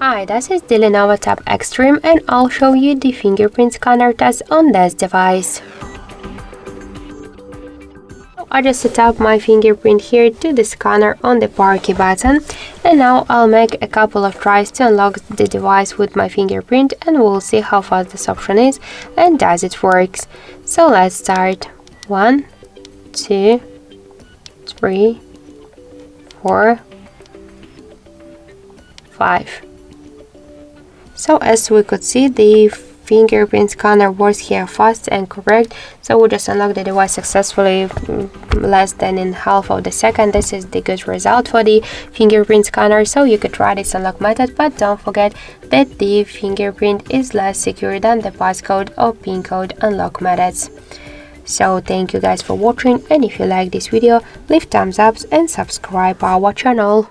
Hi, this is the LENOVO Tab Extreme and I'll show you the fingerprint scanner test on this device. I just set up my fingerprint here to the scanner on the power key button, and now I'll make a couple of tries to unlock the device with my fingerprint and we'll see how fast this option is and does it works. So let's start. 1, 2, 3, 4, 5. So as we could see, the fingerprint scanner works here fast and correct. So we just unlocked the device successfully less than in half of the second. This is the good result for the fingerprint scanner. So you could try this unlock method, but don't forget that the fingerprint is less secure than the passcode or pin code unlock methods. So thank you guys for watching, and if you like this video, leave thumbs up and subscribe our channel.